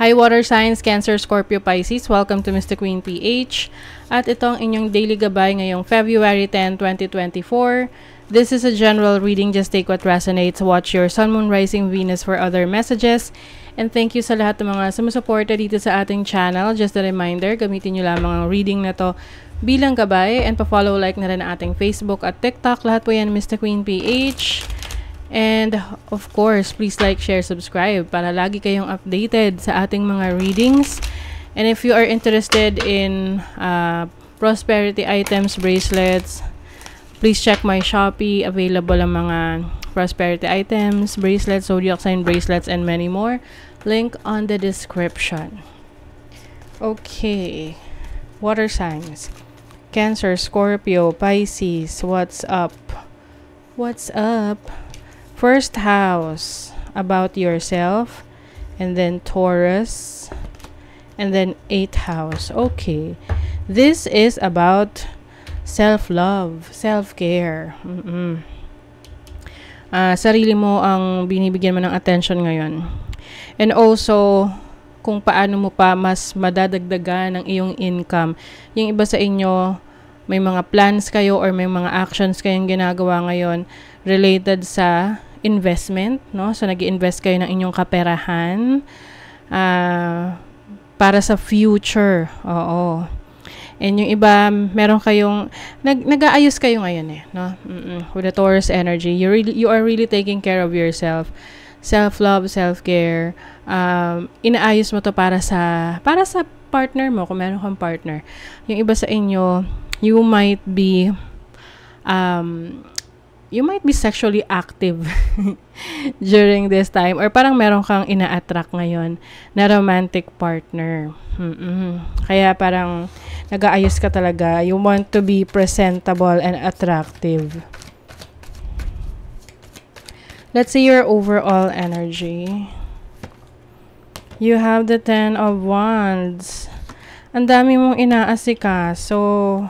Hi water signs, Cancer, Scorpio, Pisces. Welcome to Mr. Queen PH. At ito ang inyong daily gabay ngayong February 10, 2024. This is a general reading. Just take what resonates. Watch your Sun, Moon, Rising, Venus for other messages. And thank you sa lahat ng mga sumusuporta dito sa ating channel. Just a reminder, gamitin nyo lamang ang reading na to bilang gabay. And pa-follow, like na rin ang ating Facebook at TikTok. Lahat po yan Mr. Queen PH. And of course, please like, share, subscribe para lagi kayong updated sa ating mga readings. And if you are interested in prosperity items, bracelets, please check my Shopee. Available ang mga prosperity items, bracelets, zodiac sign bracelets, and many more. Link on the description. Okay. Water signs. Cancer, Scorpio, Pisces. What's up? What's up? First house, about yourself, and then Taurus, and then 8th house. Okay, this is about self-love, self-care. Sarili mo ang binibigyan mo ng attention ngayon. And also, kung paano mo pa mas madadagdagan ng iyong income. Yung iba sa inyo, may mga plans kayo or may mga actions kayong ginagawa ngayon related sa investment, no? So, nag-i-invest kayo ng inyong kaperahan para sa future. Oo. And yung iba, meron kayong, nag-aayos kayo ngayon eh, no? With the Taurus energy, you are really taking care of yourself. Self-love, self-care. Inaayos mo to para sa partner mo, kung meron kang partner. Yung iba sa inyo, you might be sexually active during this time, or parang meron kang ina-attract ngayon na romantic partner. Kaya parang nag-aayos ka talaga. You want to be presentable and attractive. Let's see your overall energy. You have the 10 of Wands. Ang dami mong inaasikaso.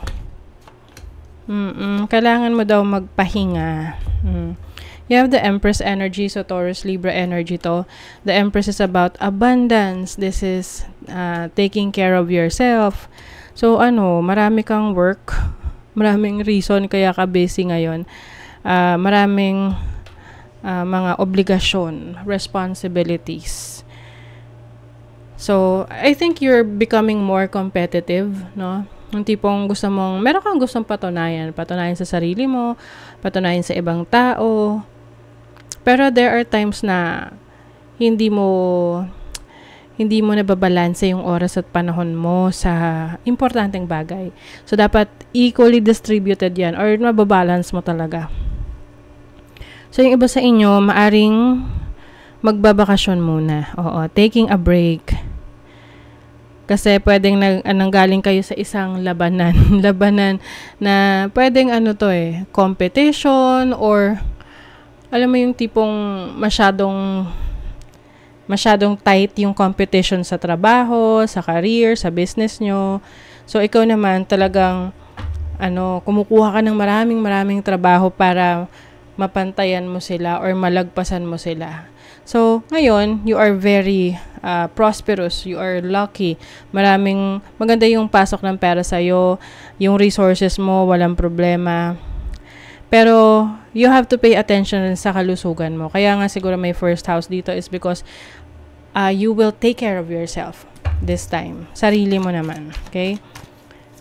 Kailangan mo daw magpahinga. You have the Empress energy, so Taurus, Libra energy to. The Empress is about abundance. This is taking care of yourself. So marami kang work, maraming reason kaya ka busy ngayon. Maraming mga obligasyon, responsibilities. So, I think you're becoming more competitive, no? Yung tipong meron kang gustong patunayan sa sarili mo, patunayan sa ibang tao. Pero there are times na hindi mo nababalanse yung oras at panahon mo sa importanteng bagay. So, dapat equally distributed yan or mababalance mo talaga. So, yung iba sa inyo, maaring magbabakasyon muna. Oo, taking a break. Kasi pwedeng nanggaling kayo sa isang labanan na pwedeng competition, or alam mo yung tipong masyadong tight yung competition sa trabaho, sa career, sa business nyo. So, ikaw naman talagang kumukuha ka ng maraming trabaho para mapantayan mo sila or malagpasan mo sila. So, ngayon, you are very prosperous. You are lucky. Maganda yung pasok ng pera sa'yo. Yung resources mo, walang problema. Pero, you have to pay attention sa kalusugan mo. Kaya nga siguro may first house dito is because you will take care of yourself this time. Sarili mo naman. Okay?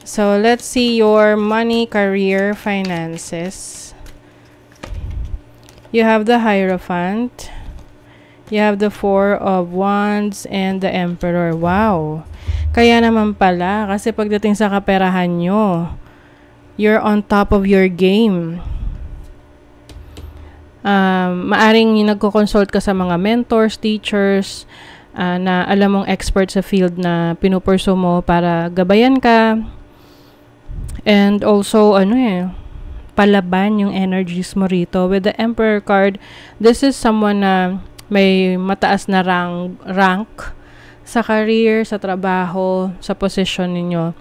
So, let's see your money, career, finances. You have the Hierophant. You have the 4 of Wands and the Emperor. Wow! Kaya naman pala, kasi pagdating sa kaperahan nyo, you're on top of your game. Maaring nagko-consult ka sa mga mentors, teachers, na alam mong expert sa field na pinupurso mo para gabayan ka. And also, palaban yung energies mo rito. With the Emperor card, this is someone na may mataas na rank sa career, sa trabaho, sa position ninyo.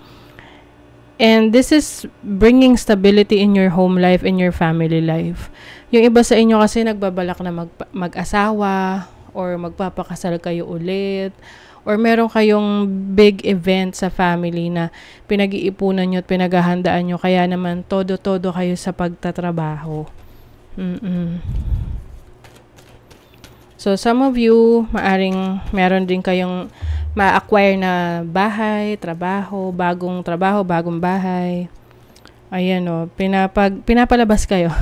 And this is bringing stability in your home life, in your family life. Yung iba sa inyo kasi nagbabalak na mag-asawa or magpapakasal kayo ulit, or meron kayong big event sa family na pinag-iipunan nyo at pinaghahandaan nyo, kaya naman todo-todo kayo sa pagtatrabaho. So, some of you, maaring meron din kayong ma-acquire na bahay, bagong bahay. Ayan o, pinapalabas kayo.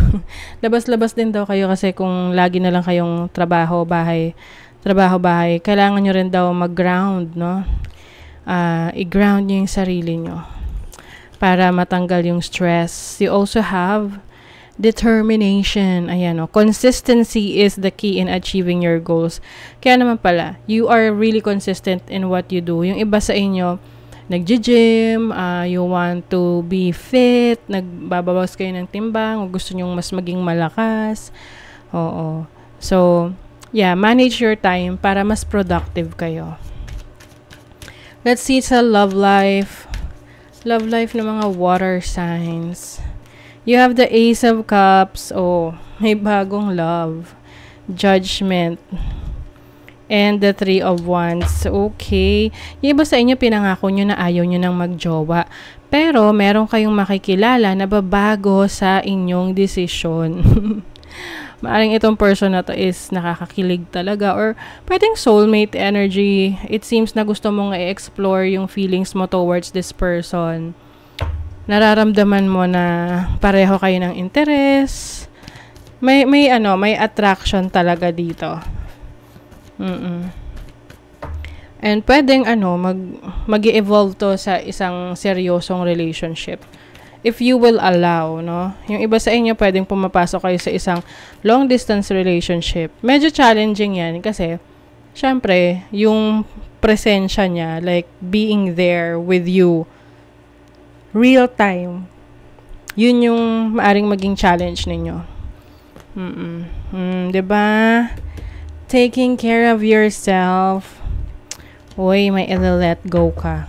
Labas-labas din daw kayo kasi kung lagi na lang kayong trabaho, bahay, kailangan nyo rin daw mag-ground, no? I-ground nyo yung sarili nyo para matanggal yung stress. You also have determination. Ayan o, consistency is the key in achieving your goals. Kaya naman pala, you are really consistent in what you do. Yung iba sa inyo, nag-gym, you want to be fit, nagbabawas kayo ng timbang, o gusto nyong mas maging malakas. Oo. So, yeah, manage your time para mas productive kayo. Let's see sa love life. Love life ng mga water signs. You have the Ace of Cups. Oh, may bagong love. Judgment. And the Three of Wands. Okay. Yung iba sa inyo, pinangako nyo na ayaw nyo nang magjowa. Pero, meron kayong makikilala na babago sa inyong desisyon. Maaring itong person na to is nakakakilig talaga, or pwedeng soulmate energy. It seems na gusto mong i-explore yung feelings mo towards this person. Nararamdaman mo na pareho kayo ng interest. May attraction talaga dito. And pwedeng mag-evolve to sa isang seryosong relationship. If you will allow, no? Yung iba sa inyo, pwedeng pumapasok kayo sa isang long distance relationship. Medyo challenging yan kasi, syempre, yung presensya niya, like being there with you, real time, yun yung maaring maging challenge ninyo. Diba? Taking care of yourself. Uy, may let go ka.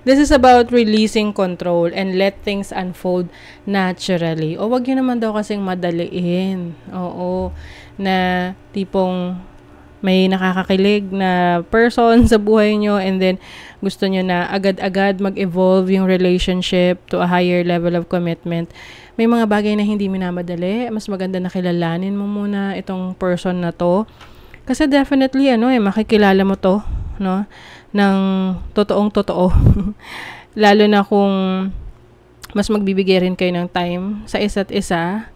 This is about releasing control and let things unfold naturally. O wag yun naman daw kasing madaliin. Oo. Na tipong may nakakakilig na person sa buhay nyo and then gusto nyo na agad-agad mag-evolve yung relationship to a higher level of commitment. May mga bagay na hindi minamadali. Mas maganda na kilalanin mo muna itong person na to. Kasi definitely, makikilala mo to, no? Ng totoong-totoo. Lalo na kung mas magbibigay rin kayo ng time sa isa't isa.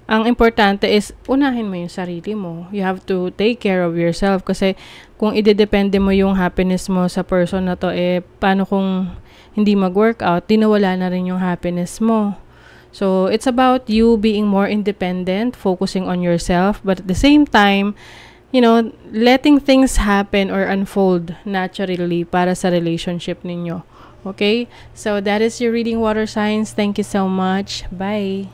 Ang importante is, unahin mo yung sarili mo. You have to take care of yourself. Kasi kung idedepende mo yung happiness mo sa person na to, paano kung hindi mag-workout, dinawala na rin yung happiness mo. So, it's about you being more independent, focusing on yourself, but at the same time, letting things happen or unfold naturally para sa relationship ninyo. Okay? So, that is your reading, water signs. Thank you so much. Bye!